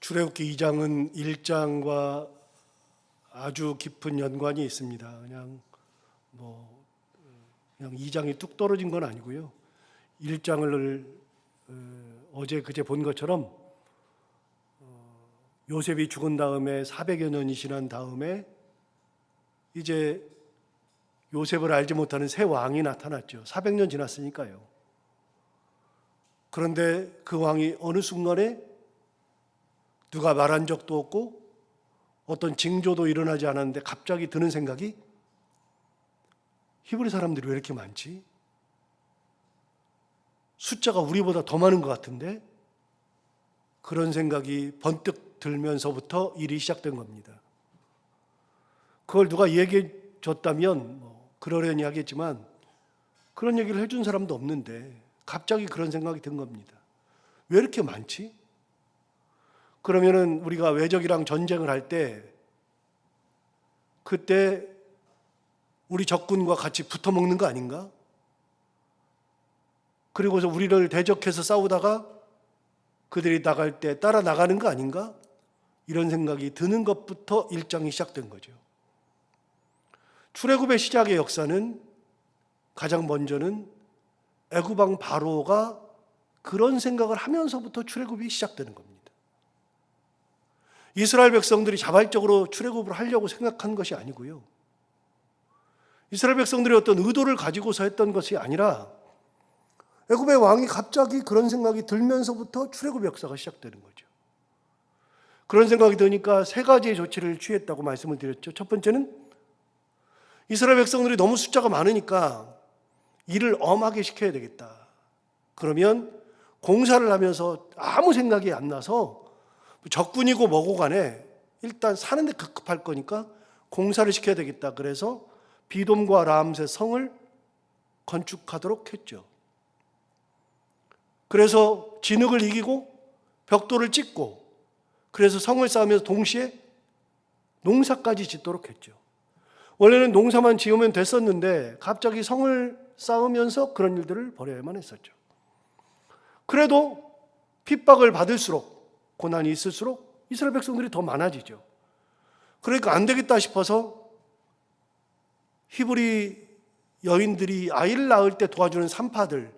출애굽기 2장은 1장과 아주 깊은 연관이 있습니다. 그냥 2장이 뚝 떨어진 건 아니고요. 1장을 어제 그제 본 것처럼 요셉이 죽은 다음에 400여 년이 지난 다음에 이제 요셉을 알지 못하는 새 왕이 나타났죠. 400년 지났으니까요. 그런데 그 왕이 어느 순간에 누가 말한 적도 없고 어떤 징조도 일어나지 않았는데 갑자기 드는 생각이, 히브리 사람들이 왜 이렇게 많지? 숫자가 우리보다 더 많은 것 같은데? 그런 생각이 번뜩 들면서부터 일이 시작된 겁니다. 그걸 누가 얘기해 줬다면 그러려니 하겠지만 그런 얘기를 해준 사람도 없는데 갑자기 그런 생각이 든 겁니다. 왜 이렇게 많지? 그러면은 우리가 외적이랑 전쟁을 할 때 그때 우리 적군과 같이 붙어 먹는 거 아닌가? 그리고서 우리를 대적해서 싸우다가 그들이 나갈 때 따라 나가는 거 아닌가? 이런 생각이 드는 것부터 1장이 시작된 거죠. 출애굽의 시작의 역사는 가장 먼저는 애굽 왕 바로가 그런 생각을 하면서부터 출애굽이 시작되는 겁니다. 이스라엘 백성들이 자발적으로 출애굽을 하려고 생각한 것이 아니고요. 이스라엘 백성들이 어떤 의도를 가지고서 했던 것이 아니라 애굽의 왕이 갑자기 그런 생각이 들면서부터 출애굽 역사가 시작되는 거죠. 그런 생각이 드니까 세 가지의 조치를 취했다고 말씀을 드렸죠. 첫 번째는 이스라엘 백성들이 너무 숫자가 많으니까 일을 엄하게 시켜야 되겠다. 그러면 공사를 하면서 아무 생각이 안 나서 적군이고 뭐고 간에 일단 사는데 급급할 거니까 공사를 시켜야 되겠다. 그래서 비돔과 라암세 성을 건축하도록 했죠. 그래서 진흙을 이기고 벽돌을 찍고 그래서 성을 쌓으면서 동시에 농사까지 짓도록 했죠. 원래는 농사만 지으면 됐었는데 갑자기 성을 쌓으면서 그런 일들을 벌여야만 했었죠. 그래도 핍박을 받을수록, 고난이 있을수록 이스라엘 백성들이 더 많아지죠. 그러니까 안 되겠다 싶어서 히브리 여인들이 아이를 낳을 때 도와주는 산파들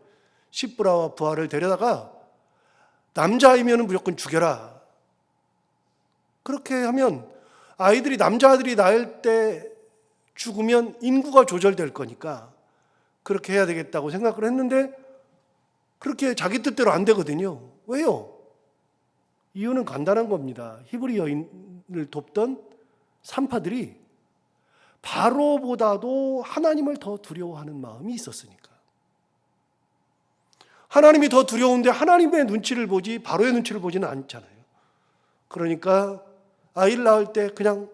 시브라와 부하를 데려다가 남자아이면 무조건 죽여라. 그렇게 하면 아이들이, 남자아들이 낳을 때 죽으면 인구가 조절될 거니까 그렇게 해야 되겠다고 생각을 했는데 그렇게 자기 뜻대로 안 되거든요. 왜요? 이유는 간단한 겁니다. 히브리 여인을 돕던 산파들이 바로보다도 하나님을 더 두려워하는 마음이 있었으니까. 하나님이 더 두려운데 하나님의 눈치를 보지 바로의 눈치를 보지는 않잖아요. 그러니까 아이를 낳을 때 그냥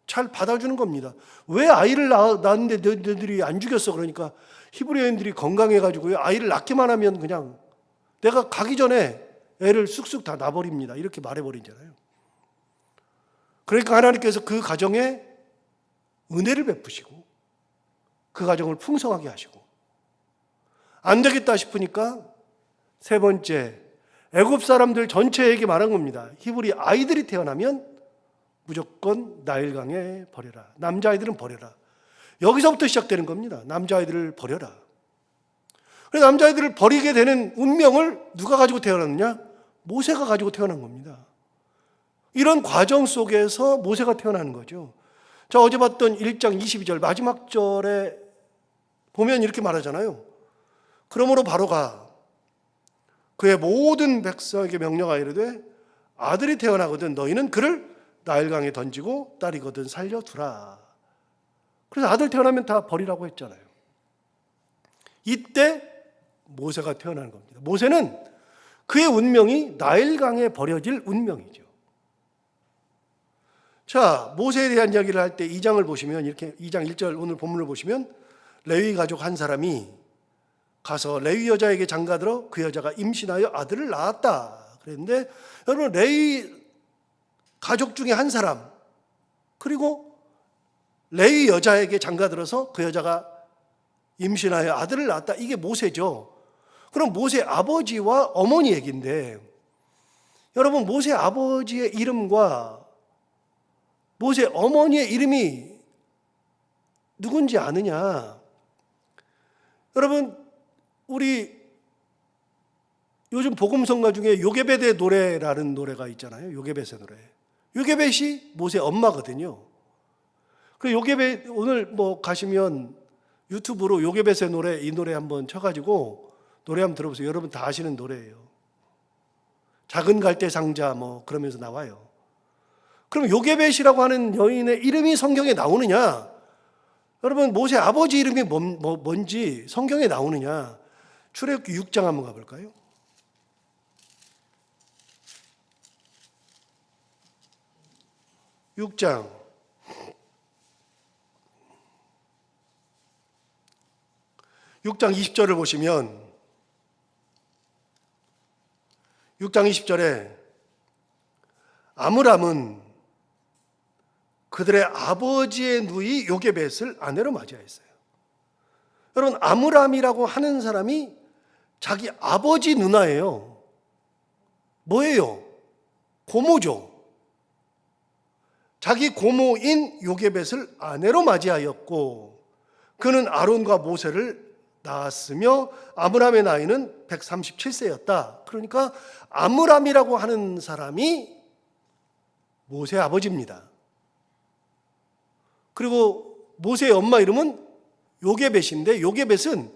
잘 받아주는 겁니다. 왜 아이를 낳았는데 너희들이 안 죽였어? 그러니까 히브리 여인들이 건강해가지고요, 아이를 낳기만 하면 그냥 내가 가기 전에 애를 쑥쑥 다 놔버립니다. 이렇게 말해버리잖아요. 그러니까 하나님께서 그 가정에 은혜를 베푸시고 그 가정을 풍성하게 하시고, 안 되겠다 싶으니까 세 번째, 애굽 사람들 전체에게 말한 겁니다. 히브리 아이들이 태어나면 무조건 나일강에 버려라. 남자아이들은 버려라. 여기서부터 시작되는 겁니다. 남자아이들을 버려라. 그래서 남자아이들을 버리게 되는 운명을 누가 가지고 태어났느냐? 모세가 가지고 태어난 겁니다. 이런 과정 속에서 모세가 태어나는 거죠. 자, 어제 봤던 1장 22절 마지막 절에 보면 이렇게 말하잖아요. 그러므로 바로가 그의 모든 백성에게 명령하여 이르되 아들이 태어나거든 너희는 그를 나일강에 던지고 딸이거든 살려두라. 그래서 아들 태어나면 다 버리라고 했잖아요. 이때 모세가 태어나는 겁니다. 모세는 그의 운명이 나일강에 버려질 운명이죠. 자, 모세에 대한 이야기를 할 때 2장을 보시면 이렇게 2장 1절 오늘 본문을 보시면 레위 가족 한 사람이 가서 레위 여자에게 장가들어 그 여자가 임신하여 아들을 낳았다. 그랬는데 여러분, 레위 가족 중에 한 사람, 그리고 레위 여자에게 장가들어서 그 여자가 임신하여 아들을 낳았다. 이게 모세죠. 그럼 모세 아버지와 어머니 얘기인데 여러분, 모세 아버지의 이름과 모세 어머니의 이름이 누군지 아느냐? 여러분, 우리 요즘 복음성가 중에 요게벳의 노래라는 노래가 있잖아요. 요게벳의 노래. 요게벳이 모세 엄마거든요. 그 요게벳, 오늘 뭐 가시면 유튜브로 요게벳의 노래, 이 노래 한번 쳐가지고 노래 한번 들어보세요. 여러분 다 아시는 노래예요. 작은 갈대 상자 뭐 그러면서 나와요. 그럼 요게벳이라고 하는 여인의 이름이 성경에 나오느냐? 여러분, 모세 아버지 이름이 뭔지 성경에 나오느냐? 출애굽기 6장 한번 가볼까요? 6장 20절을 보시면 6장 20절에 아므람은 그들의 아버지의 누이 요게벳을 아내로 맞이하였어요. 여러분, 아므람이라고 하는 사람이 자기 아버지 누나예요. 뭐예요? 고모죠. 자기 고모인 요게벳을 아내로 맞이하였고 그는 아론과 모세를 낳았으며 아므람의 나이는 137세였다. 그러니까 아므람이라고 하는 사람이 모세 아버지입니다. 그리고 모세의 엄마 이름은 요게벳인데 요게벳은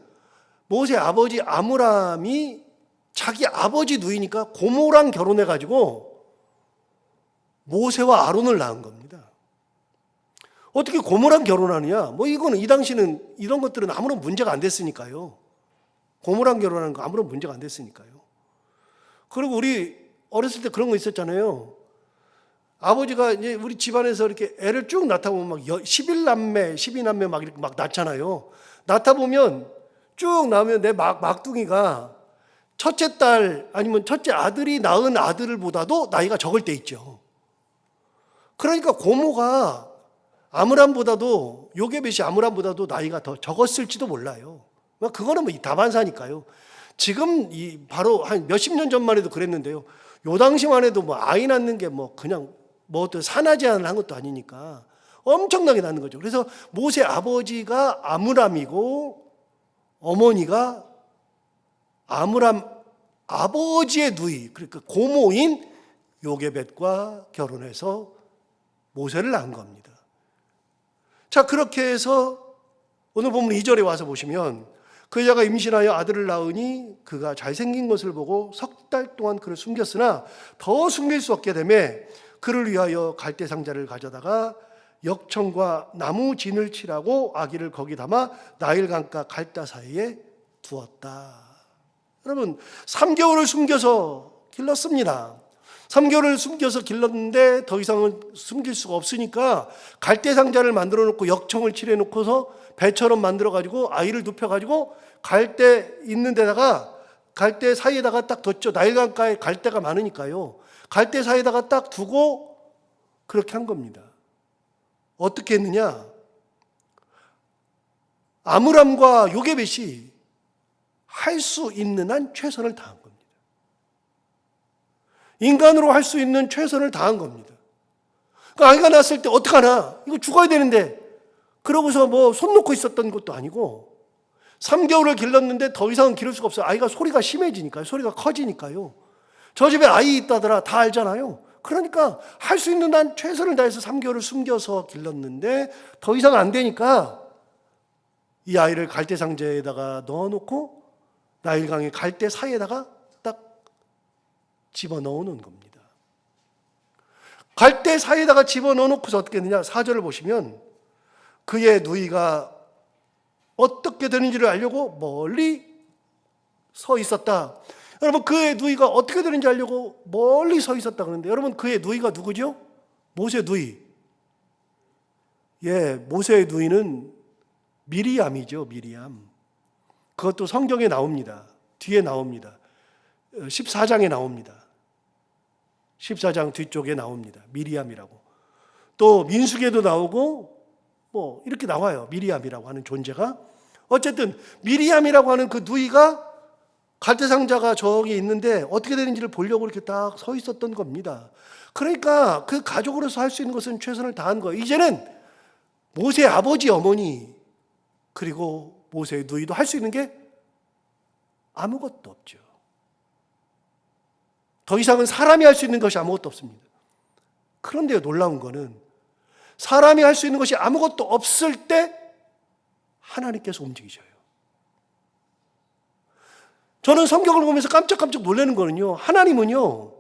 모세 아버지 아므람이 자기 아버지 누이니까 고모랑 결혼해가지고 모세와 아론을 낳은 겁니다. 어떻게 고모랑 결혼하느냐? 뭐 이거는 이 당시는 이런 것들은 아무런 문제가 안 됐으니까요. 고모랑 결혼하는 거 아무런 문제가 안 됐으니까요. 그리고 우리 어렸을 때 그런 거 있었잖아요. 아버지가 이제 우리 집안에서 이렇게 애를 쭉 낳다 보면 막 11남매, 12남매 막 이렇게 막 낳잖아요. 낳다 보면 쭉 나오면 내 막둥이가 첫째 딸 아니면 첫째 아들이 낳은 아들보다도 나이가 적을 때 있죠. 그러니까 고모가 아므람보다도 요게벳이 아므람보다도 나이가 더 적었을지도 몰라요. 그거는 뭐 다반사니까요. 지금 바로 한 몇십 년 전만 해도 그랬는데요. 요 당시만 해도 뭐 아이 낳는 게 뭐 그냥 뭐 어떤 산하 제한을 한 것도 아니니까 엄청나게 낳는 거죠. 그래서 모세 아버지가 아므람이고 어머니가 아므람 아버지의 누이, 그러니까 고모인 요게벳과 결혼해서 모세를 낳은 겁니다. 자, 그렇게 해서 오늘 본문 2절에 와서 보시면 그 여자가 임신하여 아들을 낳으니 그가 잘생긴 것을 보고 석 달 동안 그를 숨겼으나 더 숨길 수 없게 되매 그를 위하여 갈대 상자를 가져다가 역청과 나무 진을 칠하고 아기를 거기 담아 나일강가 갈대 사이에 두었다. 여러분, 3개월을 숨겨서 길렀습니다. 3개월을 숨겨서 길렀는데 더 이상은 숨길 수가 없으니까 갈대 상자를 만들어 놓고 역청을 칠해 놓고서 배처럼 만들어 가지고 아이를 눕혀 가지고 갈대 있는 데다가 갈대 사이에다가 딱 뒀죠. 나일강가에 갈대가 많으니까요. 갈대 사이에다가 딱 두고 그렇게 한 겁니다. 어떻게 했느냐? 아므람과 요게벳이 할 수 있는 한 최선을 다한 겁니다. 인간으로 할 수 있는 최선을 다한 겁니다. 그러니까 아이가 낳았을 때 어떡하나? 이거 죽어야 되는데 그러고서 뭐 손 놓고 있었던 것도 아니고 3개월을 길렀는데 더 이상은 기를 수가 없어요. 아이가 소리가 심해지니까요. 소리가 커지니까요. 저 집에 아이 있다더라 다 알잖아요. 그러니까 할 수 있는 한 최선을 다해서 3개월을 숨겨서 길렀는데 더 이상 안 되니까 이 아이를 갈대 상자에다가 넣어놓고 나일강의 갈대 사이에다가 딱 집어넣어놓은 겁니다. 갈대 사이에다가 집어넣어놓고서 어떻게 했느냐? 4절을 보시면 그의 누이가 어떻게 되는지를 알려고 멀리 서 있었다. 여러분, 그의 누이가 어떻게 되는지 알려고 멀리 서 있었다 그러는데 여러분, 그의 누이가 누구죠? 모세 누이. 예, 모세의 누이는 미리암이죠. 미리암. 그것도 성경에 나옵니다. 뒤에 나옵니다. 14장에 나옵니다. 14장 뒤쪽에 나옵니다. 미리암이라고. 또 민수기에도 나오고 뭐 이렇게 나와요. 미리암이라고 하는 존재가. 어쨌든 미리암이라고 하는 그 누이가 갈대상자가 저기 있는데 어떻게 되는지를 보려고 이렇게 딱 서 있었던 겁니다. 그러니까 그 가족으로서 할 수 있는 것은 최선을 다한 거예요. 이제는 모세 아버지, 어머니, 그리고 모세의 누이도 할 수 있는 게 아무것도 없죠. 더 이상은 사람이 할 수 있는 것이 아무것도 없습니다. 그런데 놀라운 거는 사람이 할 수 있는 것이 아무것도 없을 때 하나님께서 움직이셔요. 저는 성경을 보면서 깜짝깜짝 놀라는 거는요, 하나님은요,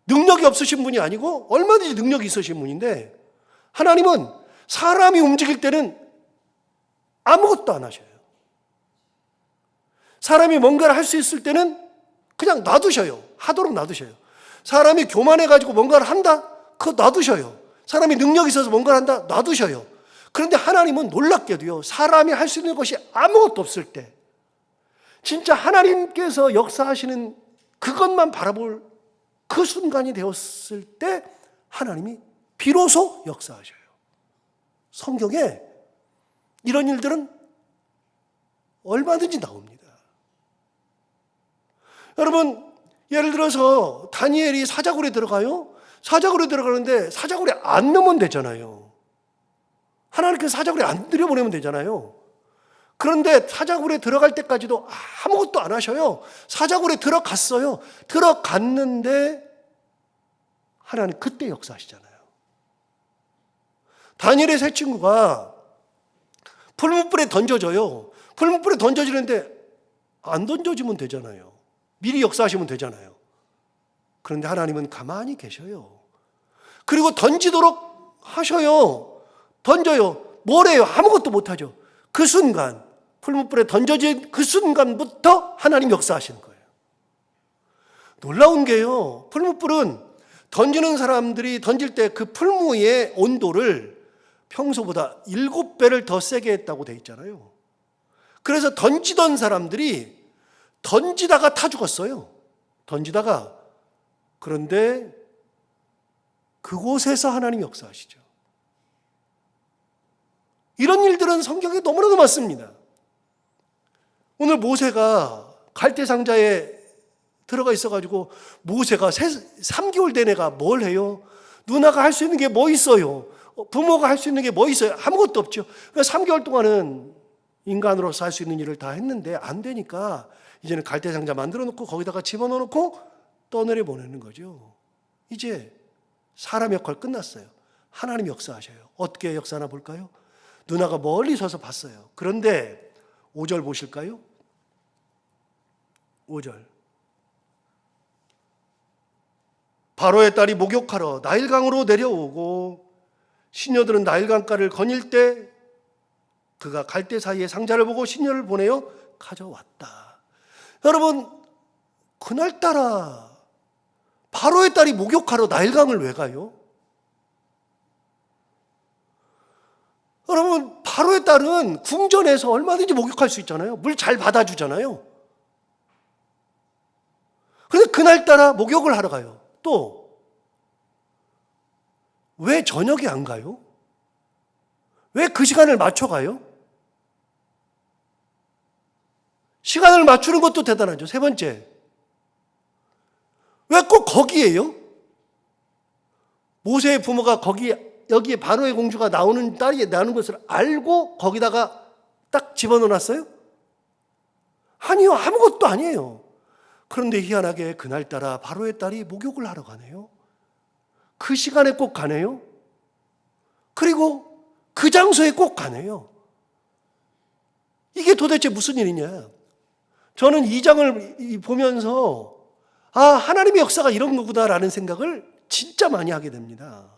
능력이 없으신 분이 아니고 얼마든지 능력이 있으신 분인데, 하나님은 사람이 움직일 때는 아무것도 안 하셔요. 사람이 뭔가를 할 수 있을 때는 그냥 놔두셔요. 하도록 놔두셔요. 사람이 교만해가지고 뭔가를 한다? 그거 놔두셔요. 사람이 능력이 있어서 뭔가를 한다? 놔두셔요. 그런데 하나님은 놀랍게도요, 사람이 할 수 있는 것이 아무것도 없을 때, 진짜 하나님께서 역사하시는 그것만 바라볼 그 순간이 되었을 때 하나님이 비로소 역사하셔요. 성경에 이런 일들은 얼마든지 나옵니다. 여러분, 예를 들어서 다니엘이 사자굴에 들어가요. 사자굴에 들어가는데 사자굴에 안 넣으면 되잖아요. 하나님께서 사자굴에 안 들여보내면 되잖아요. 그런데 사자굴에 들어갈 때까지도 아무것도 안 하셔요. 사자굴에 들어갔어요. 들어갔는데 하나님 그때 역사하시잖아요. 다니엘의 세 친구가 풀무불에 던져져요. 풀무불에 던져지는데 안 던져지면 되잖아요. 미리 역사하시면 되잖아요. 그런데 하나님은 가만히 계셔요. 그리고 던지도록 하셔요. 던져요. 뭐래요? 아무것도 못하죠. 그 순간, 풀무불에 던져진 그 순간부터 하나님 역사하시는 거예요. 놀라운 게요, 풀무불은 던지는 사람들이 던질 때 그 풀무의 온도를 평소보다 7배를 더 세게 했다고 돼 있잖아요. 그래서 던지던 사람들이 던지다가 타 죽었어요. 던지다가. 그런데 그곳에서 하나님 역사하시죠. 이런 일들은 성경에 너무나도 많습니다. 오늘 모세가 갈대상자에 들어가 있어가지고 모세가 3개월 된 애가 뭘 해요? 누나가 할 수 있는 게 뭐 있어요? 부모가 할 수 있는 게 뭐 있어요? 아무것도 없죠. 그러니까 3개월 동안은 인간으로서 할 수 있는 일을 다 했는데 안 되니까 이제는 갈대상자 만들어 놓고 거기다가 집어넣어 놓고 떠내려 보내는 거죠. 이제 사람 역할 끝났어요. 하나님 역사하셔요. 어떻게 역사하나 볼까요? 누나가 멀리 서서 봤어요. 그런데 5절 보실까요? 5절. 바로의 딸이 목욕하러 나일강으로 내려오고 시녀들은 나일강가를 거닐 때 그가 갈대 사이에 상자를 보고 시녀를 보내어 가져왔다. 여러분, 그날따라 바로의 딸이 목욕하러 나일강을 왜 가요? 여러분, 바로의 딸은 궁전에서 얼마든지 목욕할 수 있잖아요. 물 잘 받아주잖아요. 그런데 그날따라 목욕을 하러 가요. 또 왜 저녁에 안 가요? 왜 그 시간을 맞춰 가요? 시간을 맞추는 것도 대단하죠. 세 번째, 왜 꼭 거기에요? 모세의 부모가 여기에 바로의 공주가 나오는 딸이 나오는 것을 알고 거기다가 딱 집어넣어놨어요? 아니요, 아무것도 아니에요. 그런데 희한하게 그날따라 바로의 딸이 목욕을 하러 가네요. 그 시간에 꼭 가네요. 그리고 그 장소에 꼭 가네요. 이게 도대체 무슨 일이냐? 저는 이 장을 보면서 하나님의 역사가 이런 거구나라는 생각을 진짜 많이 하게 됩니다.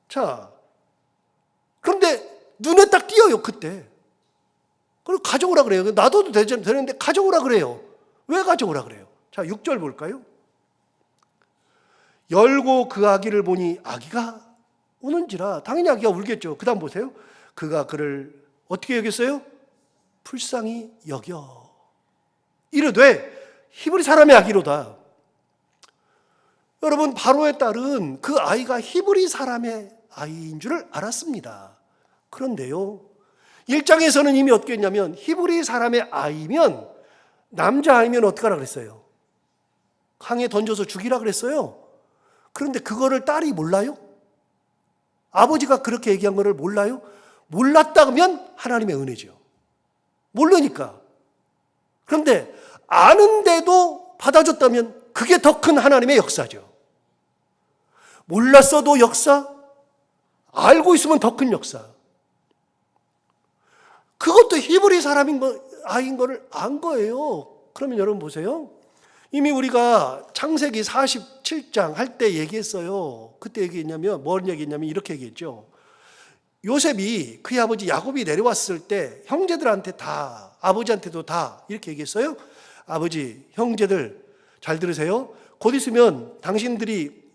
자, 그런데 눈에 딱 띄어요, 그때. 그리고 가져오라 그래요. 놔둬도 되는데 가져오라 그래요. 왜 가져오라 그래요? 자, 6절 볼까요? 열고 그 아기를 보니 아기가 우는지라. 당연히 아기가 울겠죠. 그 다음 보세요. 그가 그를 어떻게 여겼어요? 불쌍히 여겨 이르되 히브리 사람의 아기로다. 여러분, 바로의 딸은 그 아이가 히브리 사람의 아이인 줄을 알았습니다. 그런데요, 1장에서는 이미 어떻게 했냐면 히브리 사람의 아이면 남자아이면 어떡하라 그랬어요? 강에 던져서 죽이라 그랬어요. 그런데 그거를 딸이 몰라요? 아버지가 그렇게 얘기한 거를 몰라요? 몰랐다면 하나님의 은혜죠. 모르니까. 그런데 아는데도 받아줬다면 그게 더 큰 하나님의 역사죠. 몰랐어도 역사, 알고 있으면 더 큰 역사. 그것도 히브리 아이인 거를 안 거예요. 그러면 여러분 보세요. 이미 우리가 창세기 47장 할 때 얘기했어요. 그때 얘기했냐면, 뭘 얘기했냐면 이렇게 얘기했죠. 요셉이 그의 아버지 야곱이 내려왔을 때 형제들한테 다, 아버지한테도 다 이렇게 얘기했어요. 아버지, 형제들 잘 들으세요. 곧 있으면 당신들이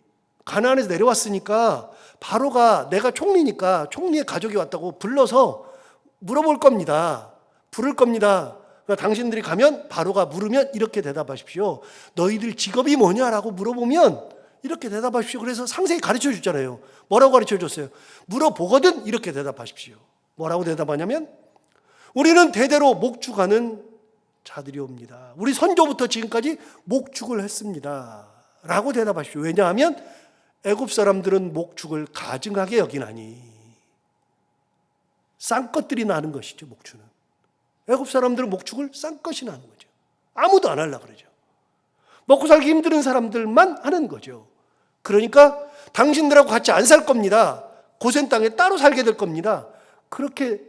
가나안에서 내려왔으니까 바로가 내가 총리니까 총리의 가족이 왔다고 불러서 물어볼 겁니다. 부를 겁니다. 그러니까 당신들이 가면 바로가 물으면 이렇게 대답하십시오. 너희들 직업이 뭐냐라고 물어보면 이렇게 대답하십시오. 그래서 상세히 가르쳐 줬잖아요. 뭐라고 가르쳐 줬어요? 물어보거든 이렇게 대답하십시오. 뭐라고 대답하냐면 우리는 대대로 목축하는 자들이옵니다. 우리 선조부터 지금까지 목축을 했습니다. 라고 대답하십시오. 왜냐하면 애굽 사람들은 목축을 가증하게 여기나니. 싼 것들이 나는 것이죠, 목축은. 애굽 사람들은 목축을 싼 것이 나는 거죠. 아무도 안 하려고 그러죠. 먹고 살기 힘든 사람들만 하는 거죠. 그러니까 당신들하고 같이 안 살 겁니다. 고센 땅에 따로 살게 될 겁니다. 그렇게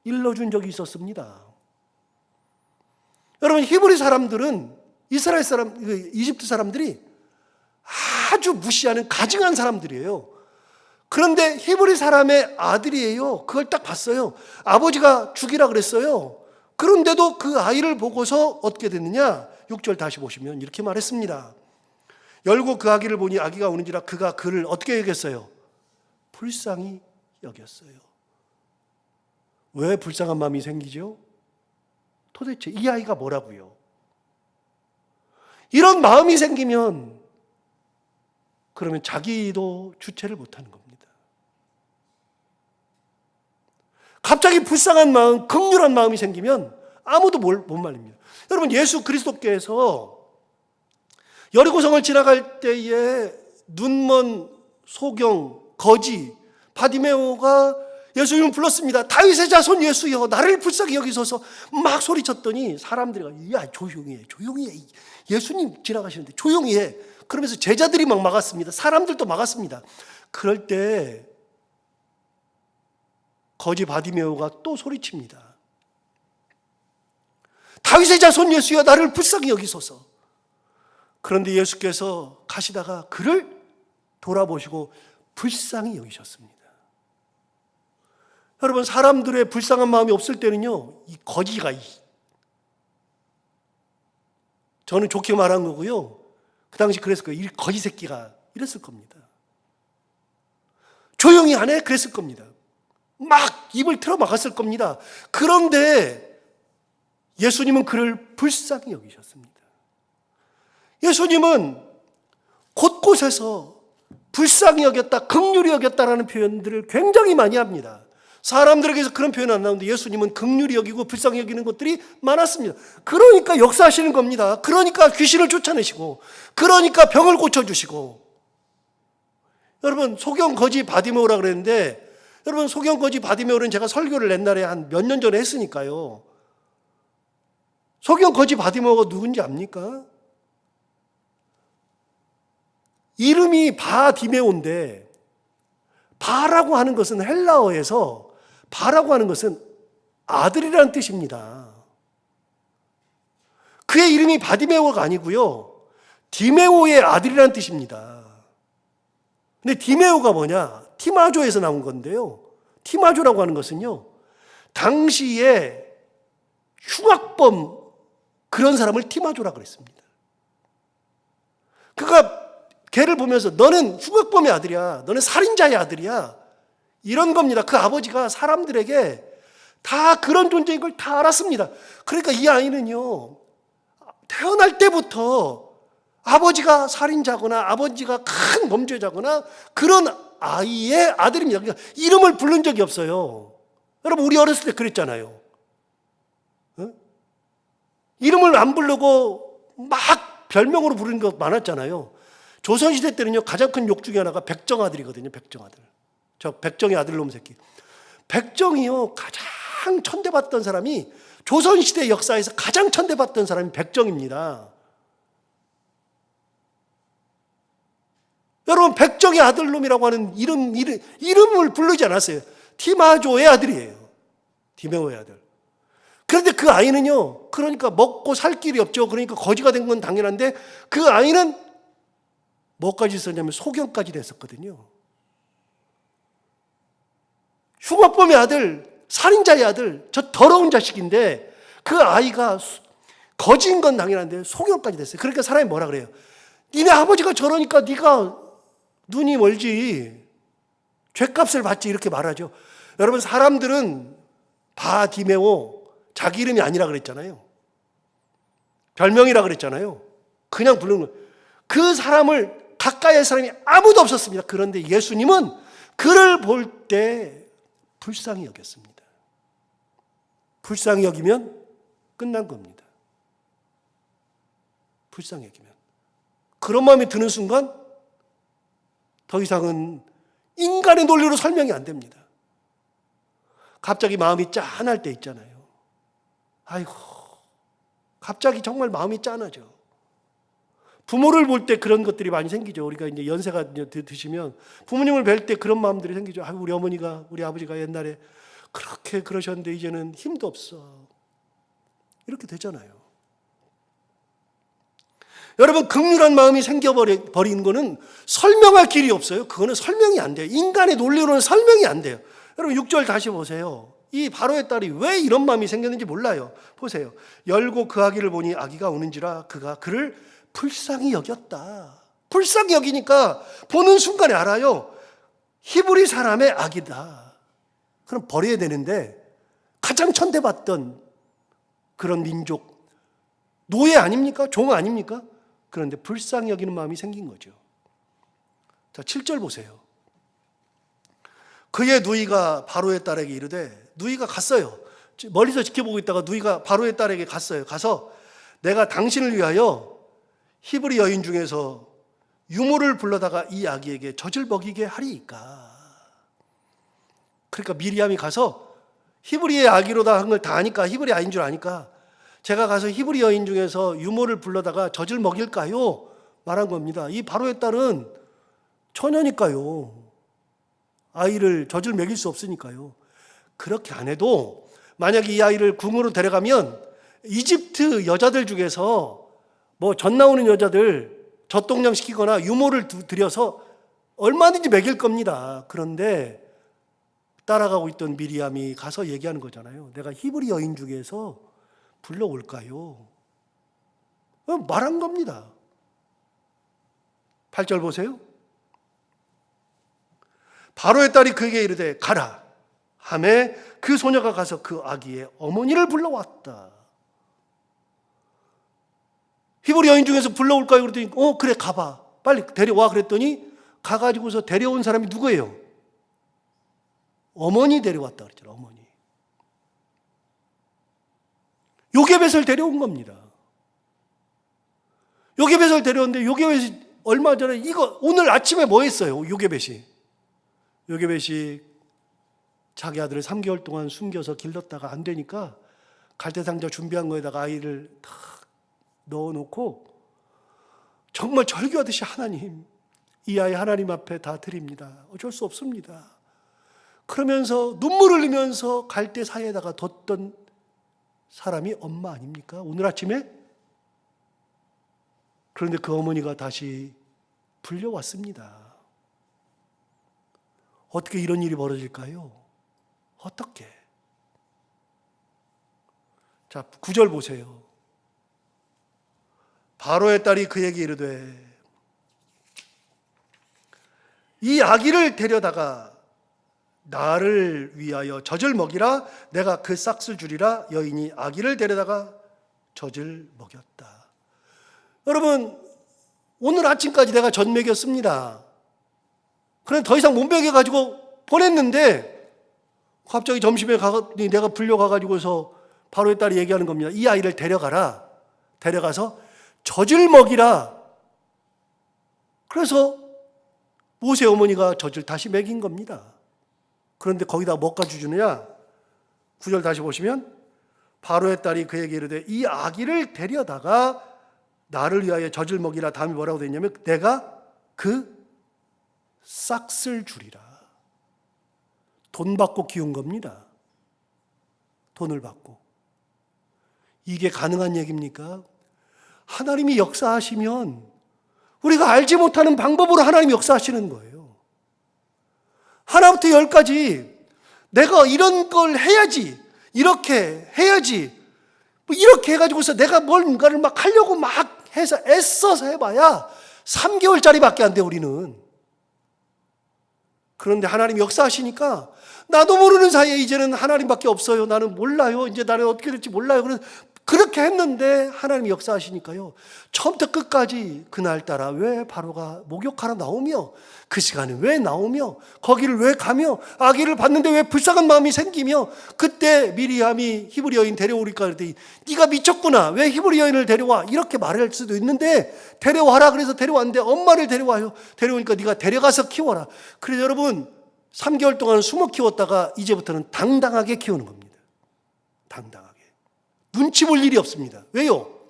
일러준 적이 있었습니다. 여러분, 히브리 사람들은 이스라엘 사람, 이집트 사람들이 아주 무시하는 가증한 사람들이에요. 그런데 히브리 사람의 아들이에요. 그걸 딱 봤어요. 아버지가 죽이라 그랬어요. 그런데도 그 아이를 보고서 어떻게 됐느냐? 6절 다시 보시면 이렇게 말했습니다. 열고 그 아기를 보니 아기가 우는지라 그가 그를 어떻게 여겼어요? 불쌍히 여겼어요. 왜 불쌍한 마음이 생기죠? 도대체 이 아이가 뭐라고요? 이런 마음이 생기면 그러면 자기도 주체를 못하는 겁니다. 갑자기 불쌍한 마음, 긍휼한 마음이 생기면 아무도 못 말립니다. 여러분, 예수 그리스도께서 여리고성을 지나갈 때에 눈먼 소경, 거지, 바디메오가 예수님을 불렀습니다. 다윗의 자손 예수여, 나를 불쌍히 여기소서. 막 소리쳤더니 사람들이 야, 조용히 해, 조용히 해. 예수님 지나가시는데 조용히 해. 그러면서 제자들이 막 막았습니다. 사람들도 막았습니다. 그럴 때 거지 바디메오가 또 소리칩니다. 다윗의 자손 예수여, 나를 불쌍히 여기소서. 그런데 예수께서 가시다가 그를 돌아보시고 불쌍히 여기셨습니다. 여러분, 사람들의 불쌍한 마음이 없을 때는요, 이 거지가, 저는 좋게 말한 거고요, 그 당시 그랬을 거예요. 이 거지 새끼가 이랬을 겁니다. 조용히 하네? 그랬을 겁니다. 막 입을 틀어 막았을 겁니다. 그런데 예수님은 그를 불쌍히 여기셨습니다. 예수님은 곳곳에서 불쌍히 여겼다, 긍휼히 여겼다라는 표현들을 굉장히 많이 합니다. 사람들에게서 그런 표현은 안 나오는데 예수님은 긍휼히 여기고 불쌍히 여기는 것들이 많았습니다. 그러니까 역사하시는 겁니다. 그러니까 귀신을 쫓아내시고, 그러니까 병을 고쳐주시고. 여러분, 소경 거지 바디메오라 그랬는데, 여러분, 소경 거지 바디메오는 제가 설교를 옛날에 한 몇 년 전에 했으니까요. 소경 거지 바디메오가 누군지 압니까? 이름이 바디메오인데, 바라고 하는 것은 헬라어에서 바라고 하는 것은 아들이라는 뜻입니다. 그의 이름이 바디메오가 아니고요, 디메오의 아들이라는 뜻입니다. 근데 디메오가 뭐냐? 티마조에서 나온 건데요, 티마조라고 하는 것은요, 당시에 흉악범, 그런 사람을 티마조라고 그랬습니다. 그가 걔를 보면서 너는 흉악범의 아들이야, 너는 살인자의 아들이야, 이런 겁니다. 그 아버지가 사람들에게 다 그런 존재인 걸 다 알았습니다. 그러니까 이 아이는요, 태어날 때부터 아버지가 살인자거나 아버지가 큰 범죄자거나 그런 아이의 아들입니다. 그러니까 이름을 부른 적이 없어요. 여러분, 우리 어렸을 때 그랬잖아요. 이름을 안 부르고 막 별명으로 부르는 거 많았잖아요. 조선시대 때는요, 가장 큰 욕 중에 하나가 백정아들이거든요. 백정아들. 저 백정의 아들놈 새끼. 백정이요, 가장 천대받던 사람이, 조선시대 역사에서 가장 천대받던 사람이 백정입니다. 여러분, 백정의 아들놈이라고 하는 이름을 부르지 않았어요. 티마조의 아들이에요. 디메오의 아들. 그런데 그 아이는요, 그러니까 먹고 살 길이 없죠. 그러니까 거지가 된 건 당연한데, 그 아이는 뭐까지 있었냐면 소경까지 됐었거든요. 흉악범의 아들, 살인자의 아들, 저 더러운 자식인데 그 아이가 거지인 건 당연한데 소경까지 됐어요. 그러니까 사람이 뭐라 그래요? 니네 아버지가 저러니까 네가 눈이 멀지, 죗값을 받지, 이렇게 말하죠. 여러분, 사람들은 바디메오 자기 이름이 아니라 그랬잖아요. 별명이라 그랬잖아요. 그냥 부르는 거예요. 그 사람을 가까이의 사람이 아무도 없었습니다. 그런데 예수님은 그를 볼 때 불쌍히 여겼습니다. 불쌍히 여기면 끝난 겁니다. 불쌍히 여기면. 그런 마음이 드는 순간 더 이상은 인간의 논리로 설명이 안 됩니다. 갑자기 마음이 짠할 때 있잖아요. 아이고, 갑자기 정말 마음이 짠하죠. 부모를 볼 때 그런 것들이 많이 생기죠. 우리가 이제 연세가 드시면 부모님을 뵐 때 그런 마음들이 생기죠. 아, 우리 어머니가, 우리 아버지가 옛날에 그렇게 그러셨는데 이제는 힘도 없어. 이렇게 되잖아요. 여러분, 긍휼한 마음이 생겨버린 거는 설명할 길이 없어요. 그거는 설명이 안 돼요. 인간의 논리로는 설명이 안 돼요. 여러분, 6절 다시 보세요. 이 바로의 딸이 왜 이런 마음이 생겼는지 몰라요. 보세요. 열고 그 아기를 보니 아기가 우는지라 그가 그를 불쌍히 여겼다. 불쌍히 여기니까 보는 순간에 알아요. 히브리 사람의 아기다. 그럼 버려야 되는데 가장 천대받던 그런 민족, 노예 아닙니까? 종 아닙니까? 그런데 불쌍히 여기는 마음이 생긴 거죠. 자, 7절 보세요. 그의 누이가 바로의 딸에게 이르되, 누이가 갔어요. 멀리서 지켜보고 있다가 누이가 바로의 딸에게 갔어요. 가서 내가 당신을 위하여 히브리 여인 중에서 유모를 불러다가 이 아기에게 젖을 먹이게 하리이까. 그러니까 미리암이 가서 히브리의 아기로다 한 걸 다 아니까, 히브리 아이인 줄 아니까 제가 가서 히브리 여인 중에서 유모를 불러다가 젖을 먹일까요? 말한 겁니다. 이 바로의 딸은 처녀니까요. 아이를 젖을 먹일 수 없으니까요. 그렇게 안 해도 만약에 이 아이를 궁으로 데려가면 이집트 여자들 중에서 뭐 젖 나오는 여자들 젖동량 시키거나 유모를 들여서 얼마든지 먹일 겁니다. 그런데 따라가고 있던 미리암이 가서 얘기하는 거잖아요. 내가 히브리 여인 중에서 불러올까요? 말한 겁니다. 8절 보세요. 바로의 딸이 그에게 이르되 가라 하매 그 소녀가 가서 그 아기의 어머니를 불러왔다. 히브리 여인 중에서 불러올까요? 그랬더니 그래 가봐. 빨리 데려와. 그랬더니 가가지고서 데려온 사람이 누구예요? 어머니 데려왔다 그랬잖아요. 어머니. 요게벳을 데려온 겁니다. 요게벳을 데려왔는데 요게벳이 얼마 전에 이거 오늘 아침에 뭐 했어요? 요게벳이 자기 아들을 3개월 동안 숨겨서 길렀다가 안 되니까 갈대상자 준비한 거에다가 아이를 탁 넣어놓고 정말 절규하듯이 하나님, 이 아이 하나님 앞에 다 드립니다. 어쩔 수 없습니다. 그러면서 눈물 흘리면서 갈대 사이에다가 뒀던 사람이 엄마 아닙니까? 오늘 아침에? 그런데 그 어머니가 다시 불려왔습니다. 어떻게 이런 일이 벌어질까요? 어떻게? 자, 9절 보세요. 바로의 딸이 그에게 이르되 이 아기를 데려다가 나를 위하여 젖을 먹이라. 내가 그 싹을 주리라. 여인이 아기를 데려다가 젖을 먹였다. 여러분, 오늘 아침까지 내가 젖 먹였습니다. 그런데 더 이상 못 먹여가지고 보냈는데 갑자기 점심에 내가 불려가가지고서 바로의 딸이 얘기하는 겁니다. 이 아이를 데려가라. 데려가서 젖을 먹이라. 그래서 모세 어머니가 젖을 다시 먹인 겁니다. 그런데 거기다 뭐까지 주느냐? 9절 다시 보시면 바로의 딸이 그에게 이르되 이 아기를 데려다가 나를 위하여 젖을 먹이라. 다음에 뭐라고 되어 있냐면 내가 그 싹쓸 주리라. 돈 받고 키운 겁니다. 돈을 받고. 이게 가능한 얘기입니까? 하나님이 역사하시면 우리가 알지 못하는 방법으로 하나님이 역사하시는 거예요. 하나부터 열까지 내가 이런 걸 해야지, 이렇게 해야지, 뭐 이렇게 해가지고서 내가 뭔가를 막 하려고 막 해서 애써서 해봐야 3개월짜리밖에 안 돼, 우리는. 그런데 하나님이 역사하시니까 나도 모르는 사이에 이제는 하나님밖에 없어요. 나는 몰라요. 이제 나는 어떻게 될지 몰라요. 그렇게 했는데 하나님이 역사하시니까요. 처음부터 끝까지 그날따라 왜 바로가 목욕하러 나오며 그 시간에 왜 나오며 거기를 왜 가며 아기를 봤는데 왜 불쌍한 마음이 생기며 그때 미리암이 히브리 여인 데려오니까 그랬더니 네가 미쳤구나. 왜 히브리 여인을 데려와? 이렇게 말할 수도 있는데 데려와라 그래서 데려왔는데 엄마를 데려와요. 데려오니까 네가 데려가서 키워라. 그래서 여러분 3개월 동안 숨어 키웠다가 이제부터는 당당하게 키우는 겁니다. 당당하게. 눈치 볼 일이 없습니다. 왜요?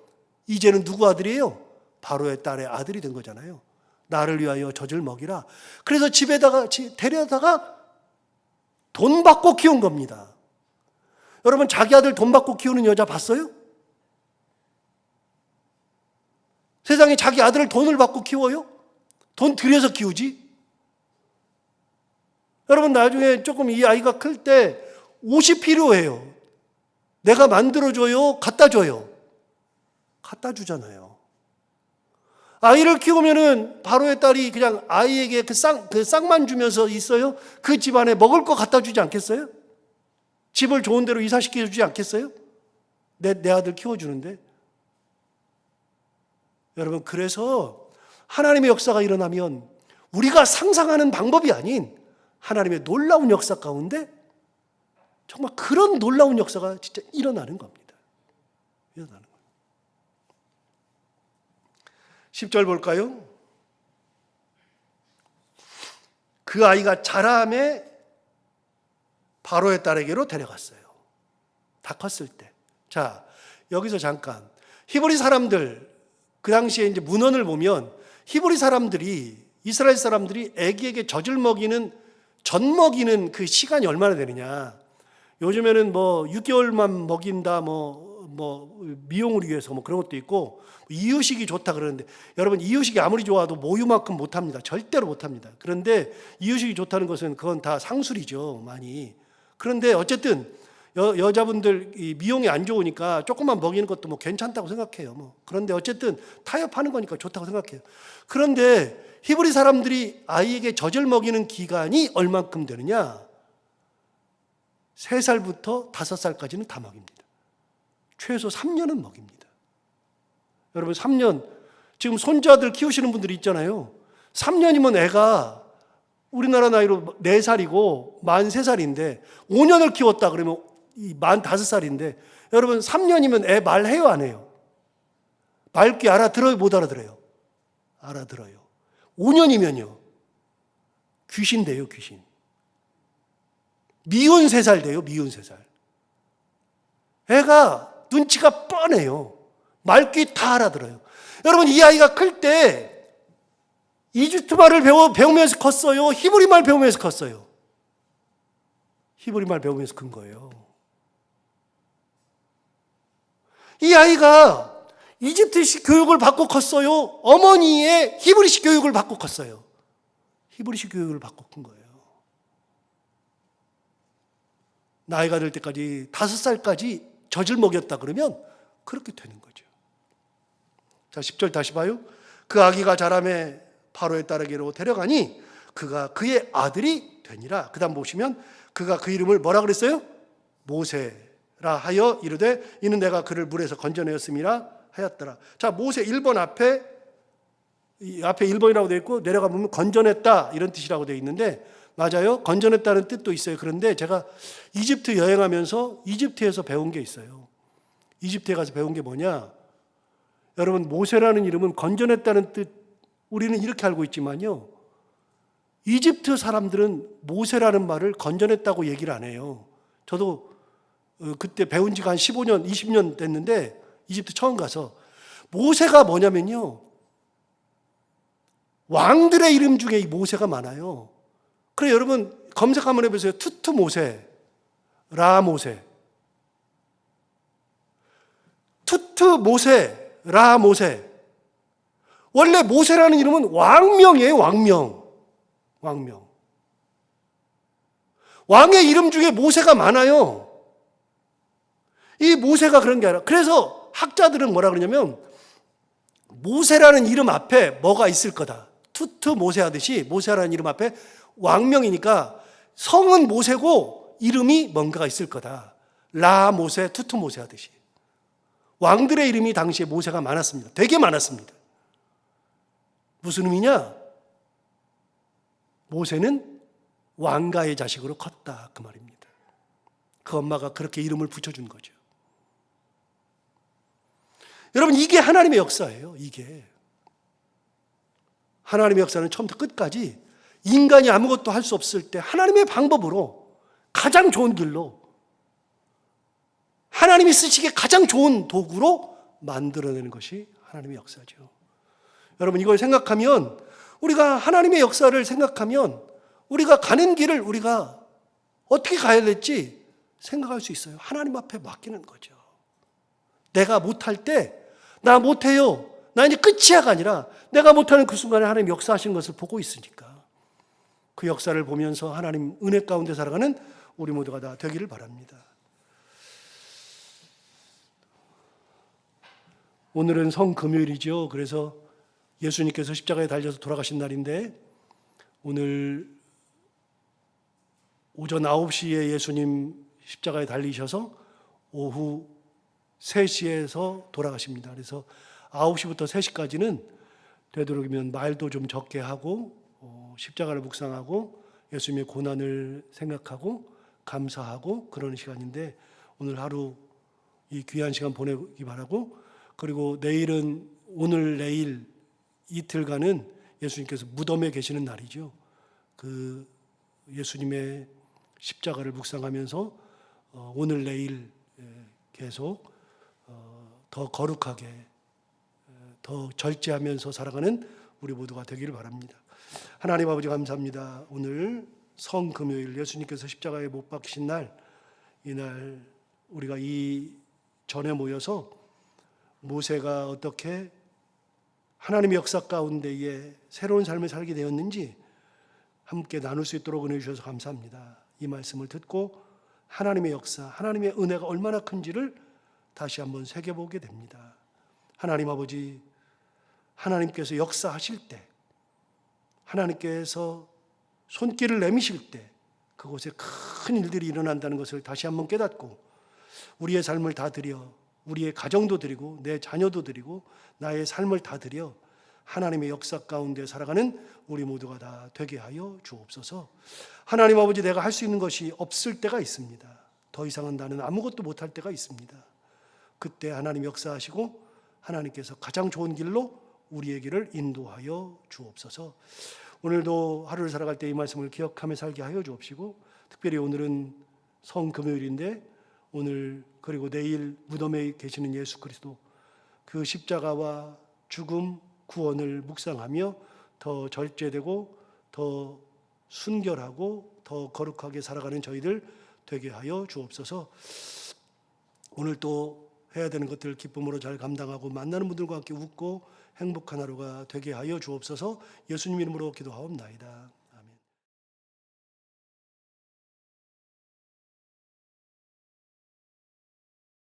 이제는 누구 아들이에요? 바로의 딸의 아들이 된 거잖아요. 나를 위하여 젖을 먹이라. 그래서 집에다가 데려다가 돈 받고 키운 겁니다. 여러분 자기 아들 돈 받고 키우는 여자 봤어요? 세상에 자기 아들을 돈을 받고 키워요? 돈 들여서 키우지? 여러분 나중에 조금 이 아이가 클 때 옷이 필요해요. 내가 만들어줘요? 갖다 줘요? 갖다 주잖아요. 아이를 키우면은 바로의 딸이 그냥 아이에게 그 쌍만 주면서 있어요? 그 집안에 먹을 거 갖다 주지 않겠어요? 집을 좋은 데로 이사시켜 주지 않겠어요? 내 아들 키워주는데. 여러분 그래서 하나님의 역사가 일어나면 우리가 상상하는 방법이 아닌 하나님의 놀라운 역사 가운데 정말 그런 놀라운 역사가 진짜 일어나는 겁니다. 일어나는 거예요. 10절 볼까요? 그 아이가 자라매 바로의 딸에게로 데려갔어요. 다 컸을 때. 자, 여기서 잠깐. 히브리 사람들, 그 당시에 이제 문헌을 보면 히브리 사람들이, 이스라엘 사람들이 아기에게 젖을 먹이는, 젖 먹이는 그 시간이 얼마나 되느냐. 요즘에는 뭐 6개월만 먹인다, 미용을 위해서 뭐 그런 것도 있고, 이유식이 좋다 그러는데, 여러분 이유식이 아무리 좋아도 모유만큼 못합니다. 절대로 못합니다. 그런데 이유식이 좋다는 것은 그건 다 상술이죠, 많이. 그런데 어쨌든 여자분들 이 미용이 안 좋으니까 조금만 먹이는 것도 뭐 괜찮다고 생각해요. 그런데 어쨌든 타협하는 거니까 좋다고 생각해요. 그런데 히브리 사람들이 아이에게 젖을 먹이는 기간이 얼만큼 되느냐? 3살부터 5살까지는 다 먹입니다. 최소 3년은 먹입니다. 여러분 3년, 지금 손자들 키우시는 분들이 있잖아요. 3년이면 애가 우리나라 나이로 4살이고 만 3살인데 5년을 키웠다 그러면 만 5살인데 여러분 3년이면 애 말해요 안 해요? 말귀 알아들어요 못 알아들어요? 알아들어요. 5년이면요 귀신 돼요 귀신. 미운 3살 돼요 미운 3살. 애가 눈치가 뻔해요. 말귀 다 알아들어요. 여러분 이 아이가 클 때 이집트 말을 배우면서 컸어요? 히브리 말 배우면서 컸어요? 히브리 말 배우면서 큰 거예요. 이 아이가 이집트식 교육을 받고 컸어요? 어머니의 히브리식 교육을 받고 컸어요? 히브리식 교육을 받고 큰 거예요. 나이가 될 때까지 5살까지 젖을 먹였다 그러면 그렇게 되는 거죠. 자, 10절 다시 봐요. 그 아기가 자라매 바로의 딸에게로 데려가니 그가 그의 아들이 되니라. 그 다음 보시면 그가 그 이름을 뭐라 그랬어요? 모세라 하여 이르되 이는 내가 그를 물에서 건져내었음이라 하였더라. 자, 모세 1번 앞에 1번이라고 되어 있고 내려가 보면 건져냈다 이런 뜻이라고 되어 있는데 맞아요. 건져냈다는 뜻도 있어요. 그런데 제가 이집트 여행하면서 이집트에서 배운 게 있어요. 이집트에 가서 배운 게 뭐냐? 여러분, 모세라는 이름은 건져냈다는 뜻, 우리는 이렇게 알고 있지만요, 이집트 사람들은 모세라는 말을 건져냈다고 얘기를 안 해요. 저도 그때 배운 지가 한 15년, 20년 됐는데 이집트 처음 가서, 모세가 뭐냐면요, 왕들의 이름 중에 이 모세가 많아요. 그래, 여러분 검색 한번 해보세요. 투트 모세, 라 모세, 투트 모세, 라 모세. 원래 모세라는 이름은 왕명이에요. 왕명. 왕의 이름 중에 모세가 많아요. 이 모세가 그런 게 아니라, 그래서 학자들은 뭐라 그러냐면, 모세라는 이름 앞에 뭐가 있을 거다. 투트 모세 하듯이 모세라는 이름 앞에 왕명이니까 성은 모세고 이름이 뭔가가 있을 거다. 라 모세, 투트 모세 하듯이. 왕들의 이름이 당시에 모세가 많았습니다. 되게 많았습니다. 무슨 의미냐? 모세는 왕가의 자식으로 컸다, 그 말입니다. 그 엄마가 그렇게 이름을 붙여준 거죠. 여러분, 이게 하나님의 역사예요. 이게 하나님의 역사는 처음부터 끝까지 인간이 아무것도 할 수 없을 때 하나님의 방법으로 가장 좋은 길로, 하나님이 쓰시기에 가장 좋은 도구로 만들어내는 것이 하나님의 역사죠. 여러분, 이걸 생각하면, 우리가 하나님의 역사를 생각하면 우리가 가는 길을 우리가 어떻게 가야 될지 생각할 수 있어요. 하나님 앞에 맡기는 거죠. 내가 못할 때, 나 못해요, 나 이제 끝이야가 아니라, 내가 못하는 그 순간에 하나님 역사하시는 것을 보고 있으니까 그 역사를 보면서 하나님 은혜 가운데 살아가는 우리 모두가 다 되기를 바랍니다. 오늘은 성금요일이죠. 그래서 예수님께서 십자가에 달려서 돌아가신 날인데, 오늘 오전 9시에 예수님 십자가에 달리셔서 오후 3시에서 돌아가십니다. 그래서 9시부터 3시까지는 되도록이면 말도 좀 적게 하고, 십자가를 묵상하고 예수님의 고난을 생각하고 감사하고 그러는 시간인데, 오늘 하루 이 귀한 시간 보내기 바라고, 그리고 내일은, 오늘 내일 이틀간은 예수님께서 무덤에 계시는 날이죠. 그 예수님의 십자가를 묵상하면서 오늘 내일 계속 더 거룩하게, 더 절제하면서 살아가는 우리 모두가 되기를 바랍니다. 하나님 아버지, 감사합니다. 오늘 성금요일, 예수님께서 십자가에 못 박히신 날, 이날 우리가 이 전에 모여서 모세가 어떻게 하나님의 역사 가운데에 새로운 삶을 살게 되었는지 함께 나눌 수 있도록 은혜 주셔서 감사합니다. 이 말씀을 듣고 하나님의 역사, 하나님의 은혜가 얼마나 큰지를 다시 한번 새겨보게 됩니다. 하나님 아버지, 하나님께서 역사하실 때, 하나님께서 손길을 내미실 때 그곳에 큰 일들이 일어난다는 것을 다시 한번 깨닫고, 우리의 삶을 다 드려, 우리의 가정도 드리고 내 자녀도 드리고 나의 삶을 다 드려 하나님의 역사 가운데 살아가는 우리 모두가 다 되게 하여 주옵소서. 하나님 아버지, 내가 할 수 있는 것이 없을 때가 있습니다. 더 이상은 나는 아무것도 못할 때가 있습니다. 그때 하나님 역사하시고 하나님께서 가장 좋은 길로 우리의 길을 인도하여 주옵소서. 오늘도 하루를 살아갈 때 이 말씀을 기억하며 살게 하여 주옵시고, 특별히 오늘은 성금요일인데, 오늘 그리고 내일 무덤에 계시는 예수 그리스도, 그 십자가와 죽음, 구원을 묵상하며 더 절제되고 더 순결하고 더 거룩하게 살아가는 저희들 되게 하여 주옵소서. 오늘 또 해야 되는 것들 기쁨으로 잘 감당하고 만나는 분들과 함께 웃고 행복한 하루가 되게 하여 주옵소서. 예수님 이름으로 기도하옵나이다.